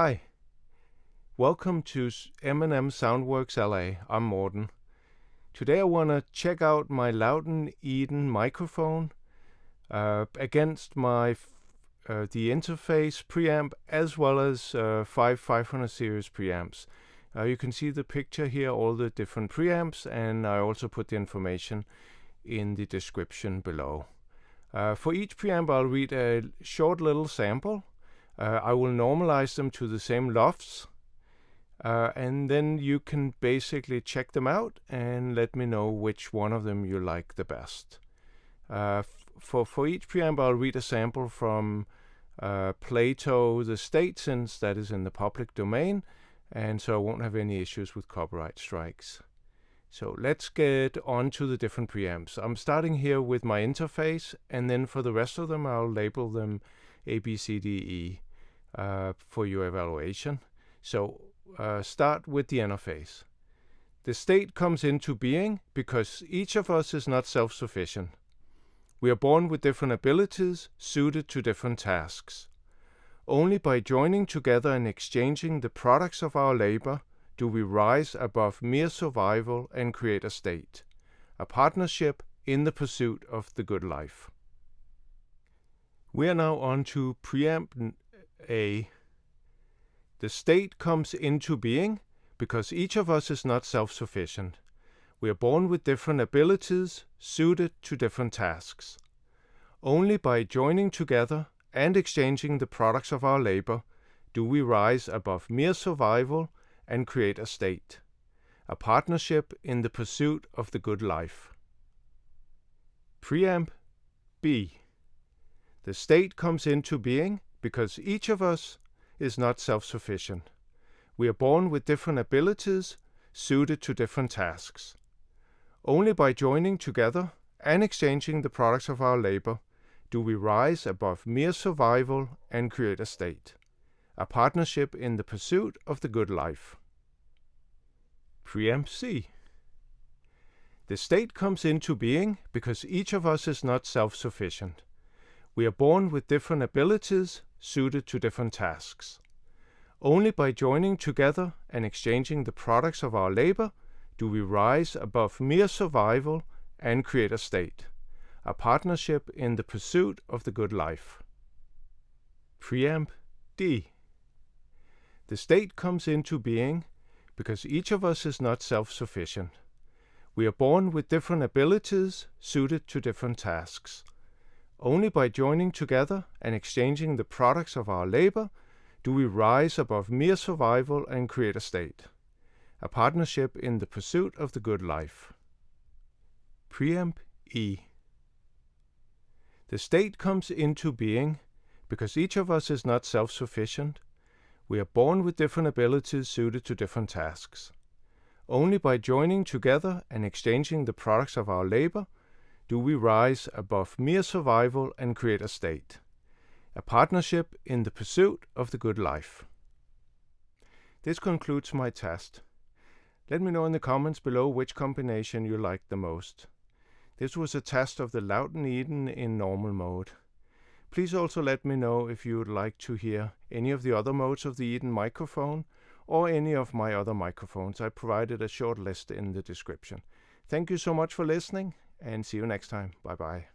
Hi, welcome to M&M Soundworks LA. I'm Morten. Today I want to check out my Lauten Eden microphone against my the interface preamp as well as 500 series preamps. You can see the picture here, all the different preamps, and I also put the information in the description below. For each preamp I'll read a short little sample. I will normalize them to the same lofts, and then you can basically check them out and let me know which one of them you like the best. For each preamp, I'll read a sample from Plato the State, since that is in the public domain, and so I won't have any issues with copyright strikes. So let's get on to the different preamps. I'm starting here with my interface, and then for the rest of them, I'll label them A, B, C, D, E. For your evaluation. So start with the interface. The state comes into being because each of us is not self-sufficient. We are born with different abilities suited to different tasks. Only by joining together and exchanging the products of our labor do we rise above mere survival and create a state, a partnership in the pursuit of the good life. We are now on to preamp A. The state comes into being because each of us is not self-sufficient. We are born with different abilities suited to different tasks. Only by joining together and exchanging the products of our labor do we rise above mere survival and create a state, a partnership in the pursuit of the good life. Preamp B. The state comes into being because each of us is not self-sufficient. We are born with different abilities suited to different tasks. Only by joining together and exchanging the products of our labor do we rise above mere survival and create a state, a partnership in the pursuit of the good life. Preamp C. The state comes into being because each of us is not self-sufficient. We are born with different abilities suited to different tasks. Only by joining together and exchanging the products of our labor do we rise above mere survival and create a state, a partnership in the pursuit of the good life. Preamp D. The state comes into being because each of us is not self-sufficient. We are born with different abilities suited to different tasks. Only by joining together and exchanging the products of our labor do we rise above mere survival and create a state, a partnership in the pursuit of the good life. Preamp E. The state comes into being because each of us is not self-sufficient. We are born with different abilities suited to different tasks. Only by joining together and exchanging the products of our labor do we rise above mere survival and create a state, a partnership in the pursuit of the good life. This concludes my test. Let me know in the comments below which combination you liked the most. This was a test of the Lauten Eden in normal mode. Please also let me know if you would like to hear any of the other modes of the Eden microphone or any of my other microphones. I provided a short list in the description. Thank you so much for listening, and see you next time. Bye-bye.